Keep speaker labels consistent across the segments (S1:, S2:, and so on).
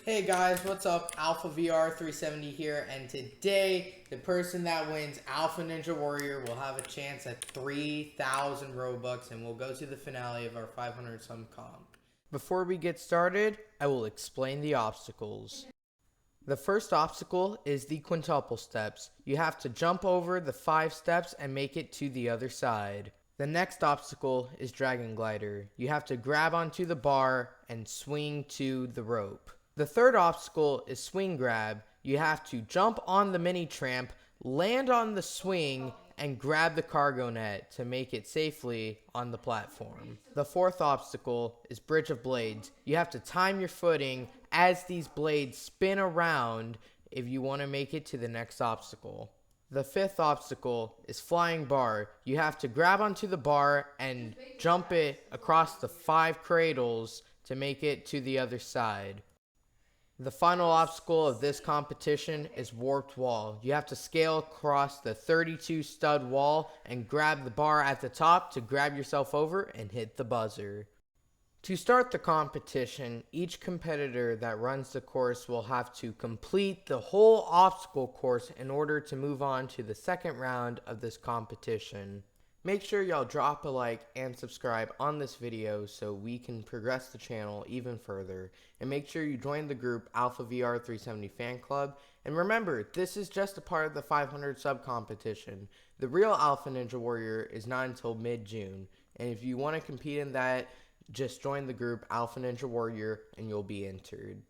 S1: Hey guys, what's up? Alpha VR 370 here, and today the person that wins Alpha Ninja Warrior will have a chance at 3,000 Robux, and we'll go to the finale of our 500 sum comp. Before we get started, I will explain the obstacles. The first obstacle is the quintuple steps. You have to jump over the 5 steps and make it to the other side. The next obstacle is Dragon Glider. You have to grab onto the bar and swing to the rope. The third obstacle is Swing Grab. You have to jump on the mini tramp, land on the swing, and grab the cargo net to make it safely on the platform. The fourth obstacle is Bridge of Blades. You have to time your footing as these blades spin around if you want to make it to the next obstacle. The fifth obstacle is Flying Bar. You have to grab onto the bar and jump it across the 5 cradles to make it to the other side. The final obstacle of this competition is Warped Wall. You have to scale across the 32 stud wall and grab the bar at the top to grab yourself over and hit the buzzer. To start the competition, each competitor that runs the course will have to complete the whole obstacle course in order to move on to the second round of this competition. Make sure y'all drop a like and subscribe on this video so we can progress the channel even further. And make sure you join the group Alpha VR 370 Fan Club. And remember, this is just a part of the 500 sub competition. The real Alpha Ninja Warrior is not until mid-June. And if you want to compete in that, just join the group Alpha Ninja Warrior and you'll be entered.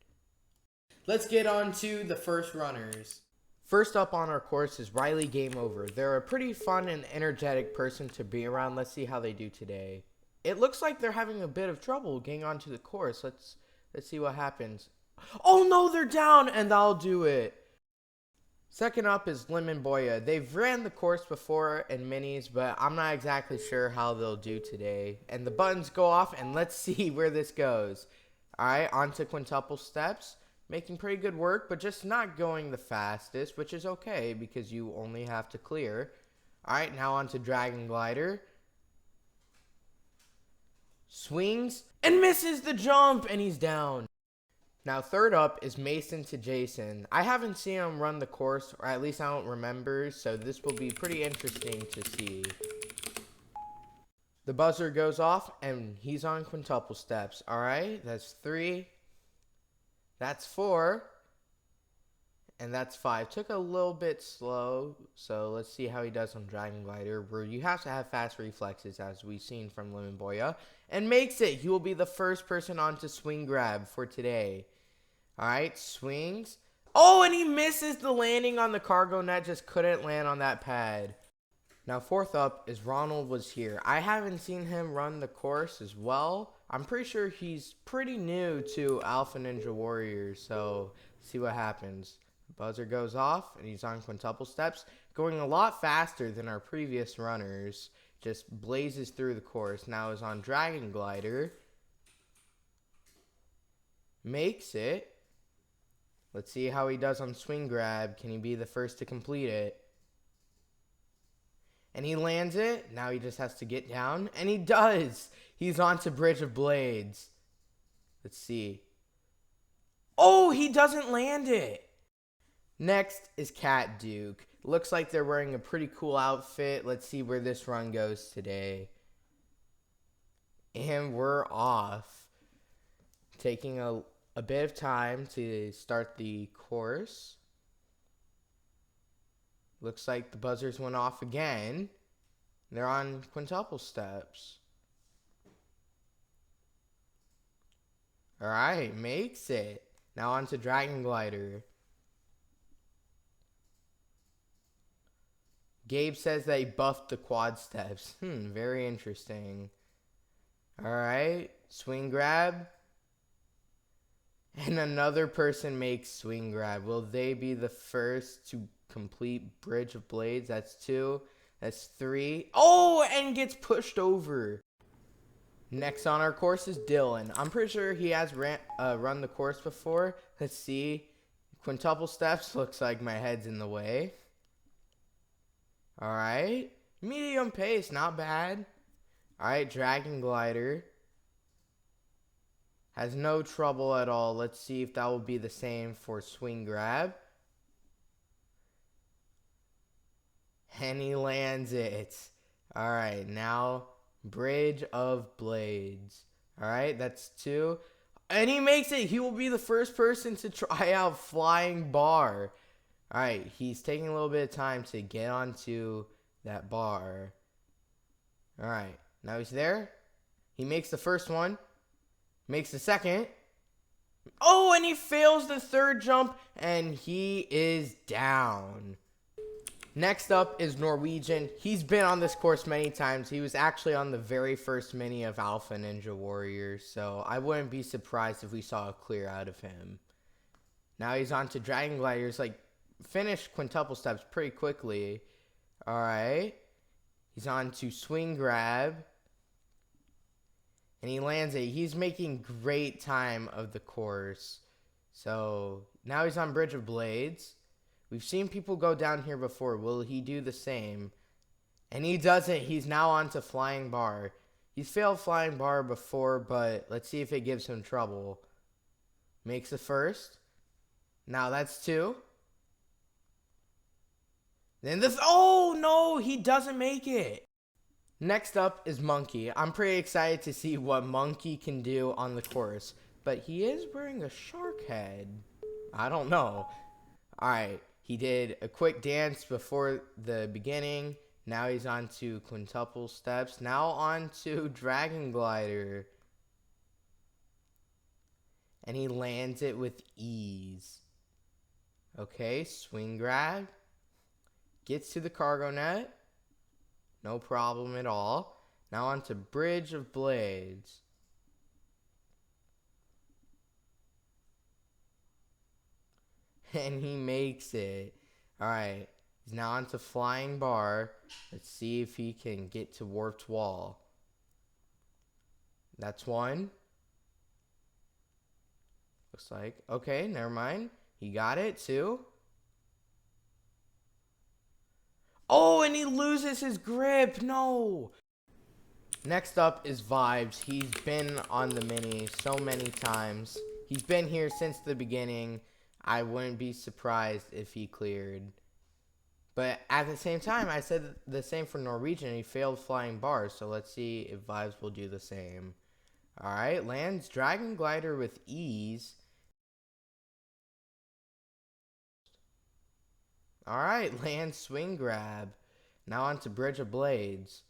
S1: Let's get on to the first runners. First up on our course is Riley Game Over. They're a pretty fun and energetic person to be around. Let's see how they do today. It looks like they're having a bit of trouble getting onto the course. Let's see what happens. Oh no, they're down, and I'll do it. Second up is Lemon Boya. They've ran the course before in minis, but I'm not exactly sure how they'll do today. And the buttons go off, and let's see where this goes. Alright, on to quintuple steps. Making pretty good work, but just not going the fastest, which is okay because you only have to clear. Alright, now on to Dragon Glider. Swings and misses the jump, and he's down. Now third up is Mason to Jason. I haven't seen him run the course, or at least I don't remember, so this will be pretty interesting to see. The buzzer goes off, and he's on quintuple steps. Alright, that's 3. That's 4. And that's 5. Took a little bit slow, so let's see how he does on Dragon Glider, where you have to have fast reflexes, as we've seen from Lemon Boya. And makes it. He will be the first person on to Swing Grab for today. Alright, swings. Oh, and he misses the landing on the cargo net. Just couldn't land on that pad. Now fourth up is Ronald Was Here. I haven't seen him run the course as well. I'm pretty sure he's pretty new to Alpha Ninja Warrior, so see what happens. Buzzer goes off, and he's on quintuple steps, going a lot faster than our previous runners. Just blazes through the course. Now is on Dragon Glider. Makes it. Let's see how he does on Swing Grab. Can he be the first to complete it? And he lands it. Now he just has to get down. And he does. He's on to Bridge of Blades. Let's see. Oh, he doesn't land it. Next is Cat Duke. Looks like they're wearing a pretty cool outfit. Let's see where this run goes today. And we're off. Taking a bit of time to start the course. Looks like the buzzers went off again. They're on quintuple steps. Alright, makes it. Now on to Dragon Glider. Gabe says they buffed the quad steps. Very interesting. Alright, Swing Grab. And another person makes Swing Grab. Will they be the first to complete Bridge of Blades? That's 2. That's 3. Oh, and gets pushed over. Next on our course is Dylan. I'm pretty sure he has run the course before. Let's see. Quintuple steps. Looks like my head's in the way. Alright. Medium pace. Not bad. Alright, Dragon Glider. Has no trouble at all. Let's see if that will be the same for swing grab. And he lands it. All right, now bridge of blades. All right, that's 2. And he makes it. He will be the first person to try out flying bar. All right, he's taking a little bit of time to get onto that bar. All right, now he's there. He makes the first one. Makes the second. Oh, and he fails the third jump, and he is down. Next up is Norwegian. He's been on this course many times. He was actually on the very first mini of Alpha Ninja Warrior, so I wouldn't be surprised if we saw a clear out of him. Now he's on to Dragon Gliders, like, finished quintuple steps pretty quickly. Alright. He's on to Swing Grab. And he lands it. He's making great time of the course. So, now he's on Bridge of Blades. We've seen people go down here before. Will he do the same? And he doesn't. He's now on to Flying Bar. He's failed Flying Bar before, but let's see if it gives him trouble. Makes the first. Now that's 2. Then this. Oh, no. He doesn't make it. Next up is Monkey. I'm pretty excited to see what Monkey can do on the course. But he is wearing a shark head. I don't know. Alright, he did a quick dance before the beginning. Now he's on to quintuple steps. Now on to Dragon Glider. And he lands it with ease. Okay, swing grab. Gets to the cargo net. No problem at all. Now on to Bridge of Blades. And he makes it. Alright. He's now on to Flying Bar. Let's see if he can get to Warped Wall. That's 1. Looks like. Okay, never mind. He got it. 2. Oh, and he loses his grip. No. Next up is Vibes. He's been on the mini so many times. He's been here since the beginning. I wouldn't be surprised if he cleared. But at the same time, I said the same for Norwegian. He failed Flying Bars. So let's see if Vibes will do the same. Alright, lands Dragon Glider with ease. Alright, lands Swing Grab. Now on to Bridge of Blades.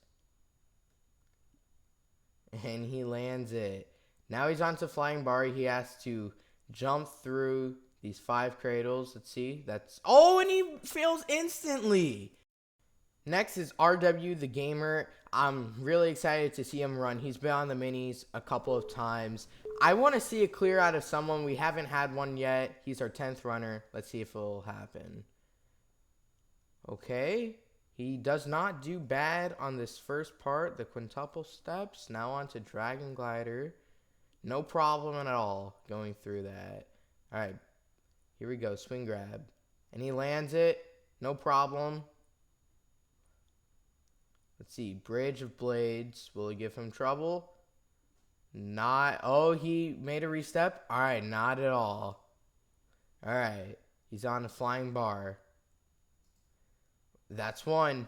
S1: And he lands it. Now he's on to Flying Bar. He has to jump through these 5 cradles. Let's see. That's... Oh, and he fails instantly. Next is RW the Gamer. I'm really excited to see him run. He's been on the minis a couple of times. I want to see a clear out of someone. We haven't had one yet. He's our 10th runner. Let's see if it will happen. Okay. He does not do bad on this first part, the quintuple steps. Now on to Dragon Glider. No problem at all going through that. Alright, here we go, swing grab. And he lands it, no problem. Let's see, Bridge of Blades. Will it give him trouble? Not, oh, he made a restep? Alright, not at all. Alright, he's on a Flying Bar. That's 1.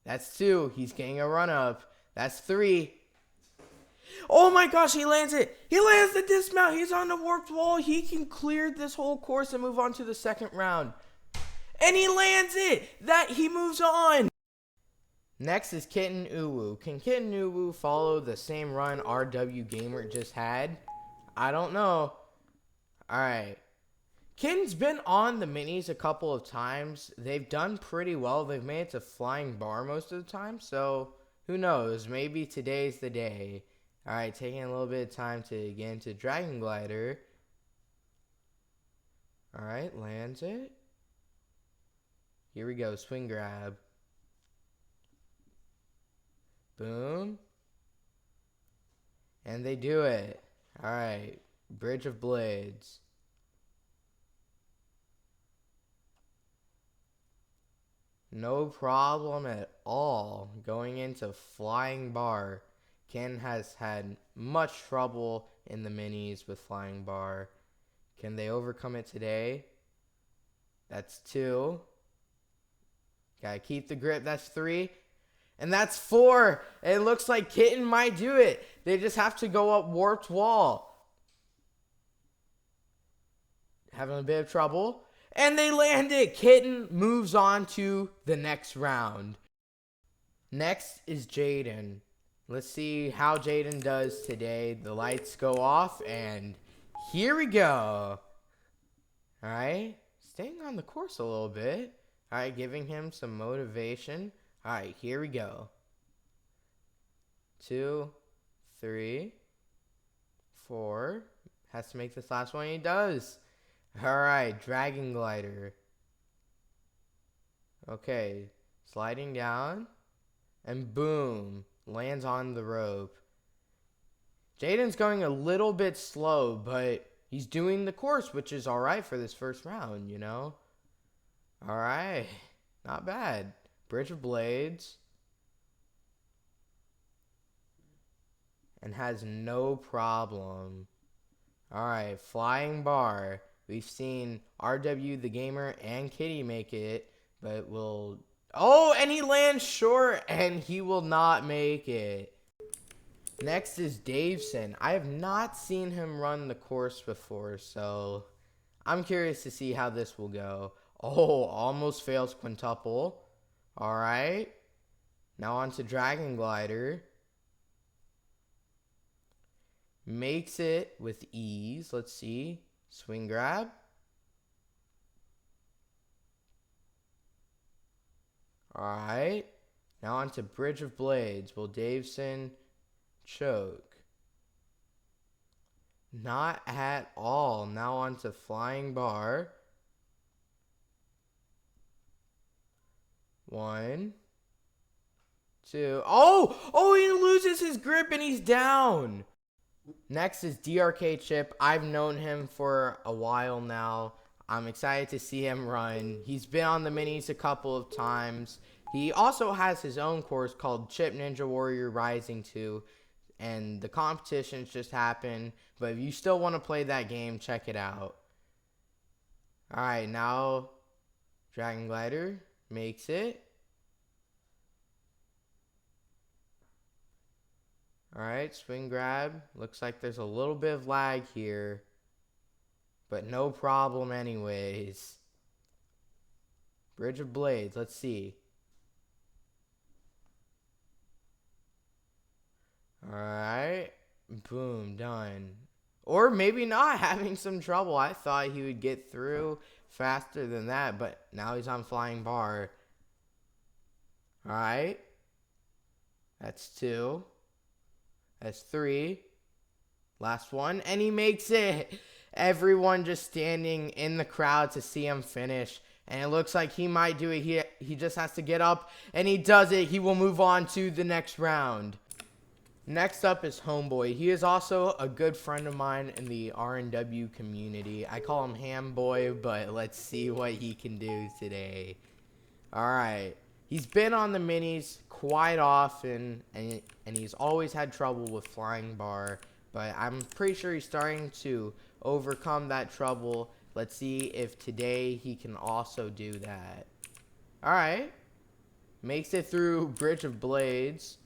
S1: That's 2. He's getting a run up. That's 3. Oh my gosh, he lands it. He lands the dismount. He's on the Warped Wall. He can clear this whole course and move on to the second round. And he lands it. He moves on. Next is Kitten Uwu. Can Kitten Uwu follow the same run RW Gamer just had? I don't know. Alright. Kitten's been on the minis a couple of times. They've done pretty well. They've made it to Flying Bar most of the time. So, who knows? Maybe today's the day. Alright, taking a little bit of time to get into Dragon Glider. Alright, lands it. Here we go, swing grab. Boom. And they do it. Alright, Bridge of Blades. No problem at all going into Flying Bar. Ken has had much trouble in the minis with flying bar. Can they overcome it today? That's 2. Gotta keep the grip. That's 3. And that's 4. It looks like Kitten might do it. They just have to go up warped wall. Having a bit of trouble. And they land it. Kitten moves on to the next round. Next is Jaden. Let's see how Jaden does today. The lights go off, and here we go. All right, staying on the course a little bit. All right, giving him some motivation. All right, here we go. 2, 3, 4. Has to make this last one. He does. All right, dragon glider. Okay, sliding down, and boom. Lands on the rope. Jaden's going a little bit slow, but he's doing the course, which is all right for this first round, you know? All right. Not bad. Bridge of Blades. And has no problem. All right. Flying bar. We've seen RW the Gamer and Kitty make it, but will... Oh, and he lands short, and he will not make it. Next is Daveson. I have not seen him run the course before, so I'm curious to see how this will go. Oh, almost fails quintuple. All right. Now on to Dragon Glider. Makes it with ease. Let's see. Swing grab. Alright, now on to Bridge of Blades. Will Daveson choke? Not at all. Now on to Flying Bar. 1, 2. Oh, he loses his grip and he's down. Next is DRK Chip. I've known him for a while now. I'm excited to see him run. He's been on the minis a couple of times. He also has his own course called Chip Ninja Warrior Rising 2. And the competitions just happened. But if you still want to play that game, check it out. Alright, now Dragon Glider makes it. Alright, swing grab. Looks like there's a little bit of lag here. But no problem anyways. Bridge of Blades, let's see. Alright. Boom, done. Or maybe not, having some trouble. I thought he would get through faster than that, but now he's on Flying Bar. Alright. That's 2. That's 3. Last one, and he makes it. Everyone just standing in the crowd to see him finish. And it looks like he might do it. He just has to get up, and he does it. He will move on to the next round. Next up is Homeboy. He is also a good friend of mine in the R&W community. I call him Ham Boy, but let's see what he can do today. Alright. He's been on the minis quite often, and he's always had trouble with Flying Bar. But I'm pretty sure he's starting to overcome that trouble. Let's see if today he can also do that. Alright. Makes it through Bridge of Blades.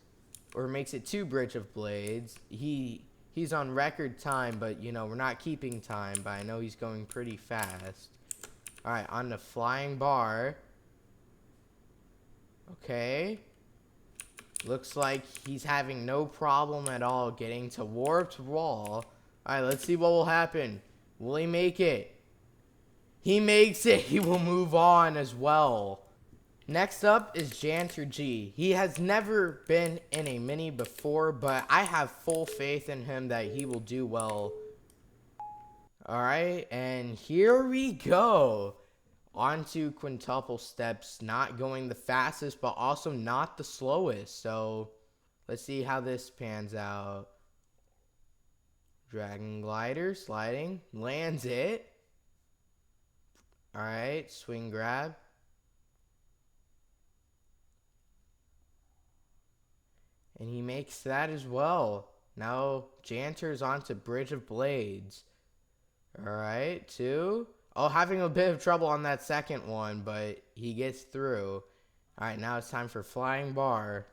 S1: Or makes it to Bridge of Blades. He's on record time, but, you know, we're not keeping time. But I know he's going pretty fast. Alright, on the Flying Bar. Okay. Looks like he's having no problem at all getting to warped wall. Alright, let's see what will happen. Will he make it? He makes it. He will move on as well. Next up is Janter G. He has never been in a mini before, but I have full faith in him that he will do well. Alright, and here we go. On to quintuple steps, not going the fastest, but also not the slowest. So, let's see how this pans out. Dragon Glider, sliding, lands it. Alright, swing grab. And he makes that as well. Now Janter's onto Bridge of Blades. Alright, 2. Oh, having a bit of trouble on that second one, but he gets through. Alright, now it's time for Flying Bar.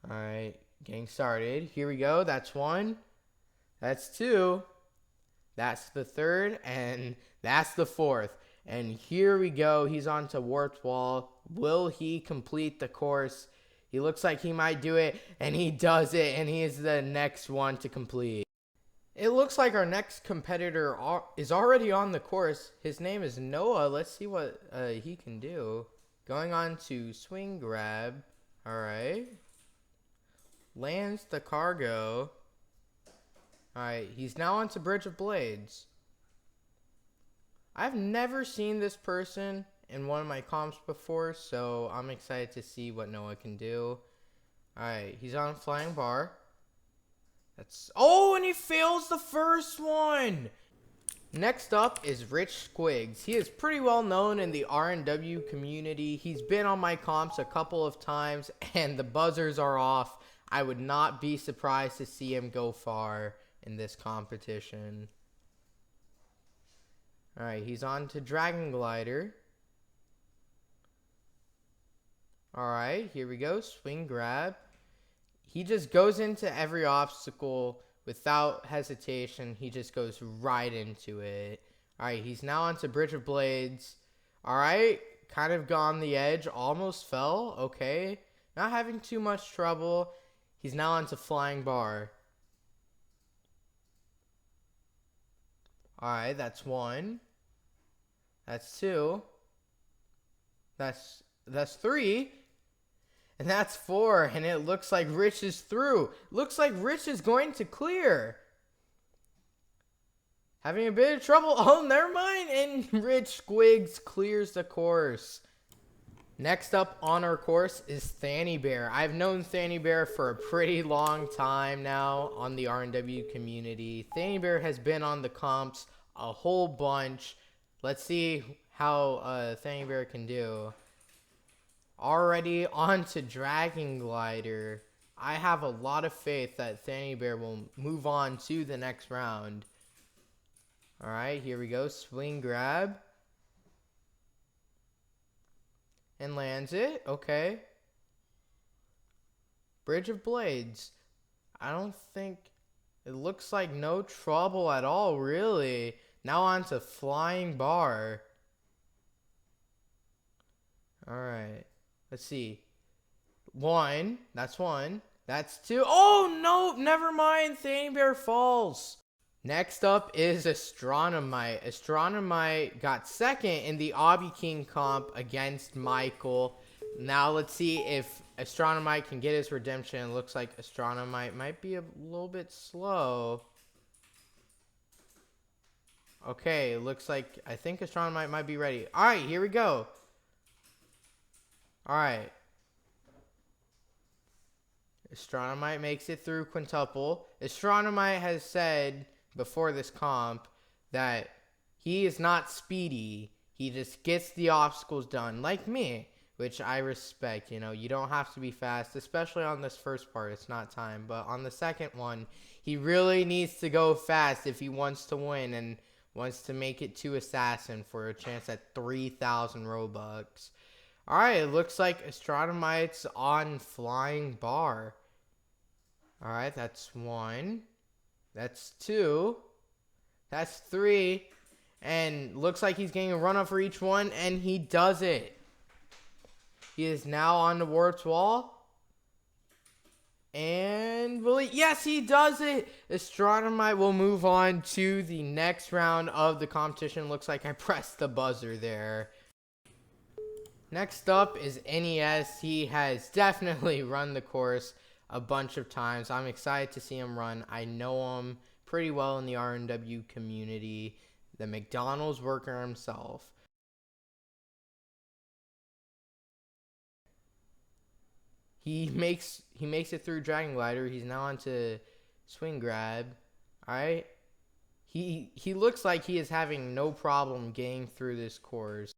S1: Alright, getting started. Here we go. That's 1. That's 2. That's the 3rd. And that's the 4th. And here we go. He's on to Warped Wall. Will he complete the course? He looks like he might do it. And he does it. And he is the next one to complete. It looks like our next competitor is already on the course. His name is Noah. Let's see what he can do. Going on to Swing Grab. Alright. Lands the cargo. Alright, he's now on to Bridge of Blades. I've never seen this person in one of my comps before, so I'm excited to see what Noah can do. Alright, he's on Flying Bar. Oh, and he fails the first one! Next up is Rich Squigs. He is pretty well known in the R&W community. He's been on my comps a couple of times, and the buzzers are off. I would not be surprised to see him go far in this competition. Alright, he's on to Dragon Glider. Alright, here we go. Swing Grab. He just goes into every obstacle without hesitation. He just goes right into it. Alright, he's now on to Bridge of Blades. Alright, kind of got on the edge. Almost fell. Okay. Not having too much trouble. He's now on to Flying Bar. Alright, that's 1. That's 2. That's 3. And that's 4. And it looks like Rich is through. Looks like Rich is going to clear. Having a bit of trouble. Oh, never mind. And Rich Squigs clears the course. Next up on our course is Thanny Bear. I've known Thanny Bear for a pretty long time now on the R&W community. Thanny Bear has been on the comps a whole bunch. Let's see how Thanny Bear can do. Already on to Dragon Glider. I have a lot of faith that Thanny Bear will move on to the next round. Alright, here we go. Swing Grab. And lands it. Okay. Bridge of Blades. I don't think... It looks like no trouble at all, really. Now on to Flying Bar. Alright. Let's see. 1. That's 1. That's 2. Oh, no. Never mind. Thanny Bear falls. Next up is Astronomite. Astronomite got second in the Obby King comp against Michael. Now let's see if Astronomite can get his redemption. It looks like Astronomite might be a little bit slow. Okay, looks like I think Astronomite might be ready. Alright, here we go. Alright. Astronomite makes it through quintuple. Astronomite has said before this comp that he is not speedy. He just gets the obstacles done, like me, which I respect. You know, you don't have to be fast, especially on this first part. It's not time. But on the second one, he really needs to go fast if he wants to win and wants to make it to Assassin for a chance at 3,000 Robux. Alright, it looks like Astronomite's on Flying Bar. Alright, that's 1. That's 2. That's 3. And looks like he's getting a run-up for each one, and he does it. He is now on the Warped Wall. And will he? Yes, he does it. Astronomite will move on to the next round of the competition. Looks like I pressed the buzzer there. Next up is NES. He has definitely run the course a bunch of times. I'm excited to see him run. I know him pretty well in the R&W community. The McDonald's worker himself. He makes it through Dragon Glider. He's now on to Swing Grab. Alright. He looks like he is having no problem getting through this course.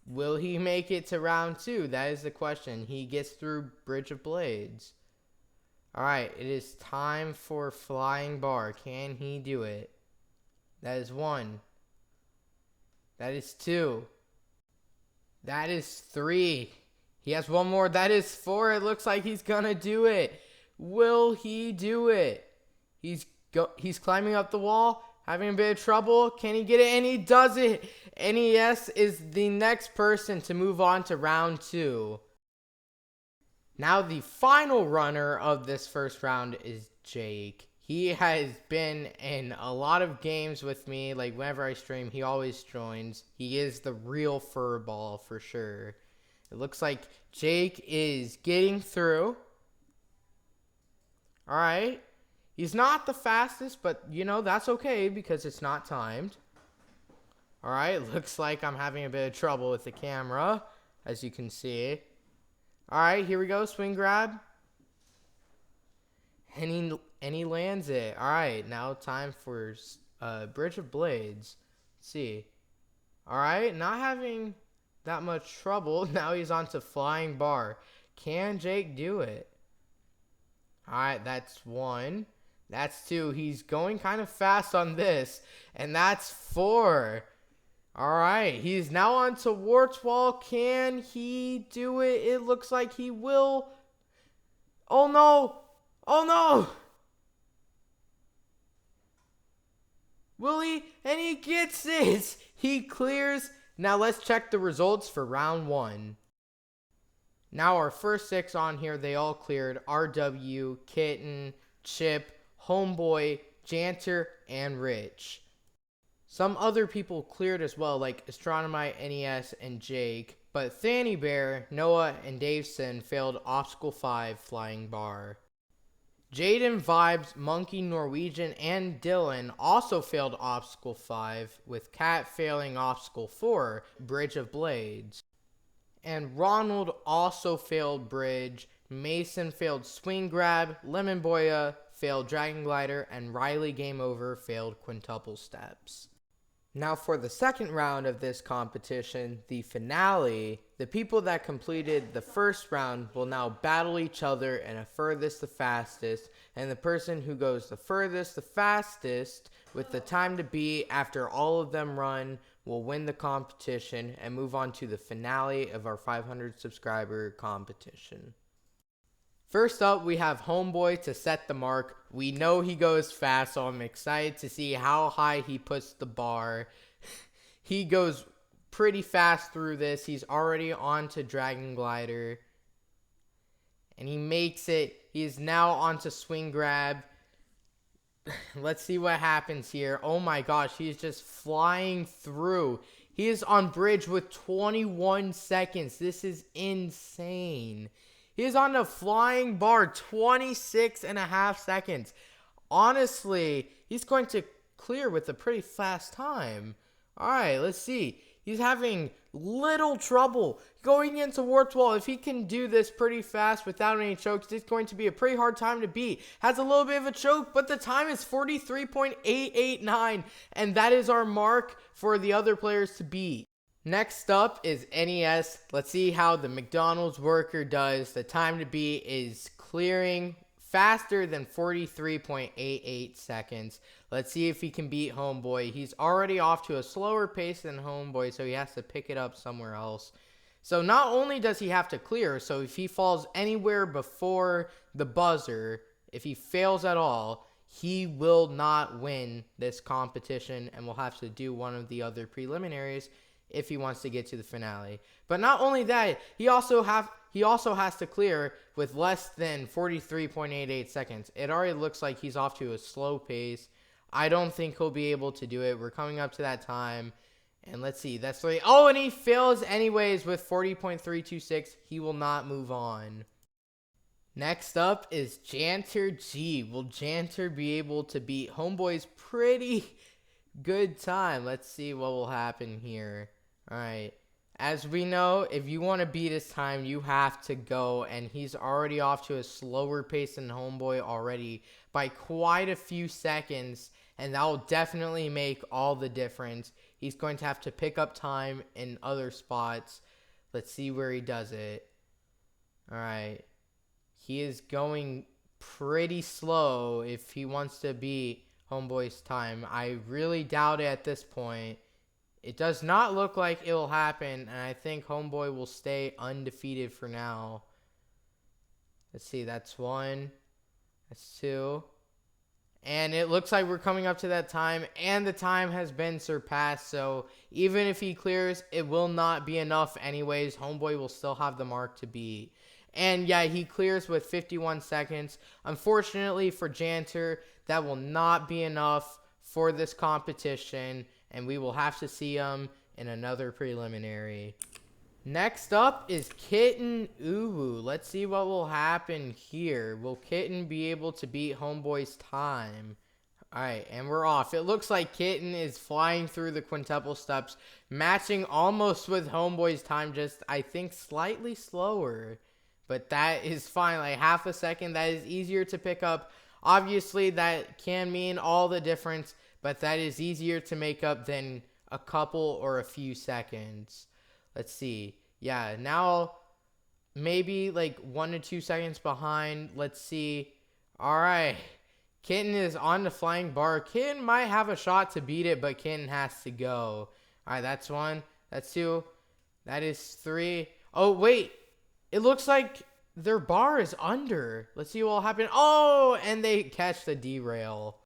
S1: Will he make it to round 2? That is the question. He gets through Bridge of Blades. Alright, it is time for Flying Bar. Can he do it? That is 1. That is 2. That is 3. He has 1 more. That is 4. It looks like he's gonna do it. Will he do it? He's climbing up the wall, having a bit of trouble. Can he get it? And he does it. NES is the next person to move on to round 2. Now the final runner of this first round is Jake. He has been in a lot of games with me. Like whenever I stream, he always joins. He is the real furball for sure. It looks like Jake is getting through. Alright. He's not the fastest, but you know, that's okay because it's not timed. Alright, looks like I'm having a bit of trouble with the camera, as you can see. Alright, here we go, swing grab. And he lands it. Alright, now time for Bridge of Blades. Let's see. Alright, not having that much trouble. Now he's on to Flying Bar. Can Jake do it? Alright, that's 1. That's 2. He's going kind of fast on this. And that's 4. Alright, he's now on to Warts Wall. Can he do it? It looks like he will. Oh no! Oh no! Will he? And he gets it! He clears. Now let's check the results for round 1. Now our first 6 on here, they all cleared. RW, Kitten, Chip, Homeboy, Janter, and Rich. Some other people cleared as well, like Astronomite, NES, and Jake. But Thanny Bear, Noah, and Daveson failed Obstacle 5 Flying Bar. Jaden Vibes, Monkey Norwegian, and Dylan also failed Obstacle 5, with Kat failing Obstacle 4, Bridge of Blades. And Ronald also failed Bridge, Mason failed Swing Grab, Lemon Boya failed Dragon Glider, and Riley Game Over failed Quintuple Steps. Now for the second round of this competition, the finale, the people that completed the first round will now battle each other in a furthest the fastest, and the person who goes the furthest the fastest with the time to beat after all of them run will win the competition and move on to the finale of our 500 subscriber competition. First up, we have Homeboy to set the mark. We know he goes fast, so I'm excited to see how high he puts the bar. He goes pretty fast through this. He's already on to Dragon Glider. And he makes it. He is now on to Swing Grab. Let's see what happens here. Oh my gosh, he is just flying through. He is on Bridge with 21 seconds. This is insane. He is on the Flying Bar, 26.5 seconds. Honestly, he's going to clear with a pretty fast time. Alright, let's see. He's having little trouble going into Warts Wall. If he can do this pretty fast without any chokes, it's going to be a pretty hard time to beat. Has a little bit of a choke, but the time is 43.889. And that is our mark for the other players to beat. Next up is NES. Let's see how the McDonald's worker does. The time to beat is clearing faster than 43.88 seconds. Let's see if he can beat Homeboy. He's already off to a slower pace than Homeboy, so he has to pick it up somewhere else. So not only does he have to clear, so if he falls anywhere before the buzzer, if he fails at all, he will not win this competition and will have to do one of the other preliminaries if he wants to get to the finale. But not only that, he also has to clear with less than 43.88 seconds. It already looks like he's off to a slow pace. I don't think he'll be able to do it. We're coming up to that time. And let's see. That's 3. Oh, and he fails anyways with 40.326. He will not move on. Next up is Janter G. Will Janter be able to beat Homeboy's pretty good time? Let's see what will happen here. Alright. As we know, if you want to beat his time, you have to go, and he's already off to a slower pace than Homeboy already by quite a few seconds, and that will definitely make all the difference. He's going to have to pick up time in other spots. Let's see where he does it. All right. He is going pretty slow if he wants to beat Homeboy's time. I really doubt it at this point. It does not look like it will happen, and I think Homeboy will stay undefeated for now. Let's see, that's 1. That's 2. And it looks like we're coming up to that time, and the time has been surpassed. So even if he clears, it will not be enough anyways. Homeboy will still have the mark to beat. And yeah, he clears with 51 seconds. Unfortunately for Janter, that will not be enough for this competition, and we will have to see him in another preliminary. Next up is Kitten Uwu. Let's see what will happen here. Will Kitten be able to beat Homeboy's time? Alright, and we're off. It looks like Kitten is flying through the quintuple steps, matching almost with Homeboy's time, just I think slightly slower. But that is fine, like half a second, that is easier to pick up. Obviously, that can mean all the difference, but that is easier to make up than a couple or a few seconds. Let's see. Yeah, now maybe like 1 to 2 seconds behind. Let's see. All right. Kitten is on the flying bar. Kitten might have a shot to beat it, but Kitten has to go. All right, that's 1. That's 2. That is 3. Oh, wait. It looks like their bar is under. Let's see what will happen. Oh, and they catch the derail.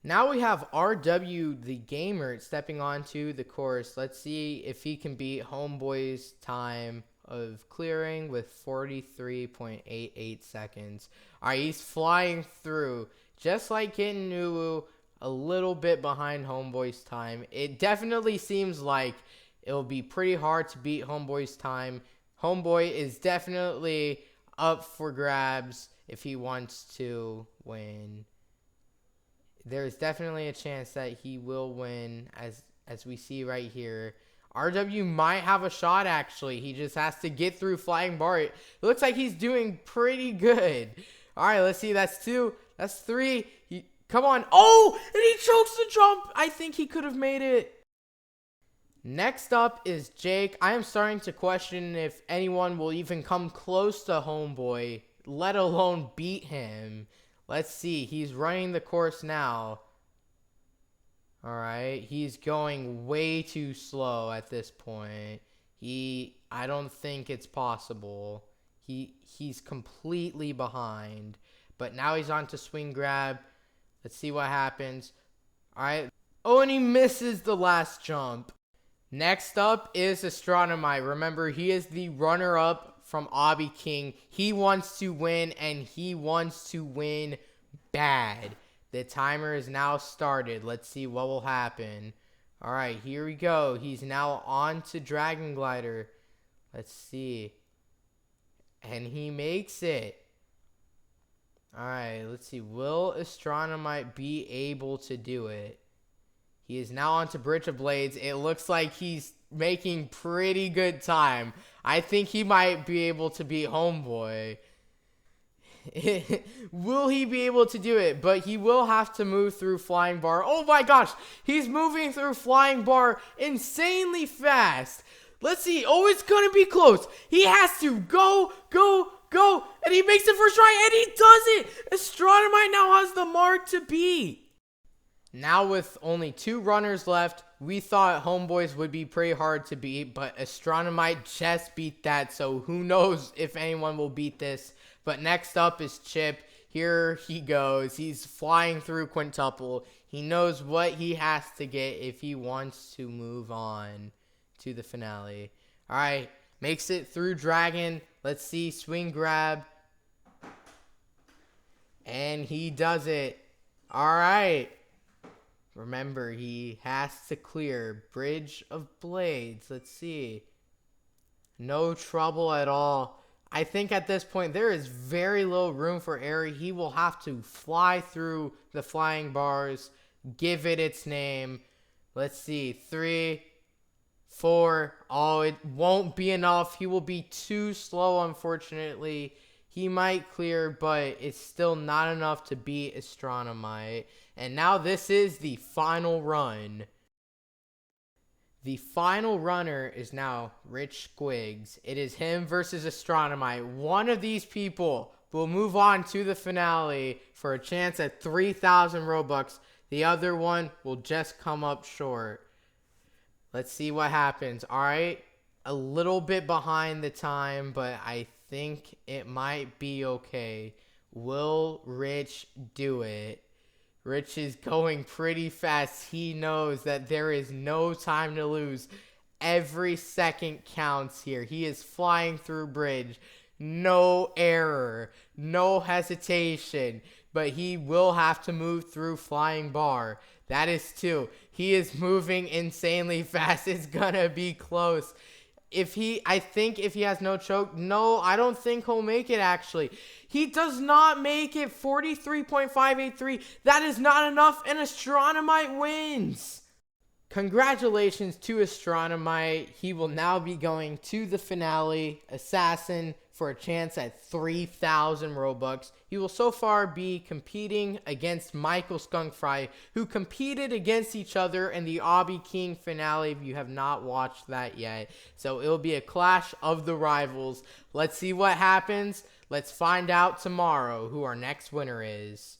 S1: Now we have RW, the gamer, stepping onto the course. Let's see if he can beat Homeboy's time of clearing with 43.88 seconds. All right, he's flying through. Just like Kitten Uwu, a little bit behind Homeboy's time. It definitely seems like it'll be pretty hard to beat Homeboy's time. Homeboy is definitely up for grabs if he wants to win. There's definitely a chance that he will win, as we see right here. RW might have a shot, actually. He just has to get through flying bar. It looks like he's doing pretty good. All right, let's see. That's 2. That's 3. Come on. Oh, and he chokes the jump. I think he could have made it. Next up is Jake. I am starting to question if anyone will even come close to Homeboy, let alone beat him. Let's see. He's running the course now. All right. He's going way too slow at this point. I don't think it's possible. He's completely behind. But now he's on to swing grab. Let's see what happens. All right. Oh, and he misses the last jump. Next up is Astronomite. Remember, he is the runner-up from Obby King. He wants to win, and he wants to win bad. The timer is now started. Let's see what will happen. All right, here we go. He's now on to Dragon Glider. Let's see. And he makes it. All right, let's see. Will Astronomite be able to do it? He is now on to Bridge of Blades. It looks like he's making pretty good time. I think he might be able to beat Homeboy. Will he be able to do it? But he will have to move through Flying Bar. Oh my gosh, he's moving through Flying Bar insanely fast. Let's see. Oh, it's going to be close. He has to go. And he makes it first try, and he does it. Astronomite now has the mark to beat. Now with only 2 runners left, we thought Homeboys would be pretty hard to beat, but Astronomite just beat that, so who knows if anyone will beat this. But next up is Chip. Here he goes. He's flying through quintuple. He knows what he has to get if he wants to move on to the finale. All right, makes it through Dragon. Let's see, swing grab. And he does it. All right. Remember, he has to clear Bridge of Blades. Let's see. No trouble at all. I think at this point, there is very little room for error. He will have to fly through the flying bars. Give it its name. Let's see. 3, 4. Oh, it won't be enough. He will be too slow, unfortunately. He might clear, but it's still not enough to beat Astronomite. And now this is the final run. The final runner is now Rich Squigs. It is him versus Astronomite. One of these people will move on to the finale for a chance at 3,000 Robux. The other one will just come up short. Let's see what happens. All right, a little bit behind the time, but I think it might be okay. Will Rich do it? Rich is going pretty fast. He knows that there is no time to lose. Every second counts here. He is flying through bridge. No error. No hesitation. But he will have to move through flying bar. That is 2. He is moving insanely fast. It's gonna be close. I think if he has no choke, no, I don't think he'll make it actually. He does not make it. 43.583. That is not enough, and Astronomite wins. Congratulations to Astronomite. He will now be going to the finale, Assassin, for a chance at 3,000 Robux. He will so far be competing against Michael Skunkfry, who competed against each other in the Obby King finale, if you have not watched that yet. So it will be a clash of the rivals. Let's see what happens. Let's find out tomorrow who our next winner is.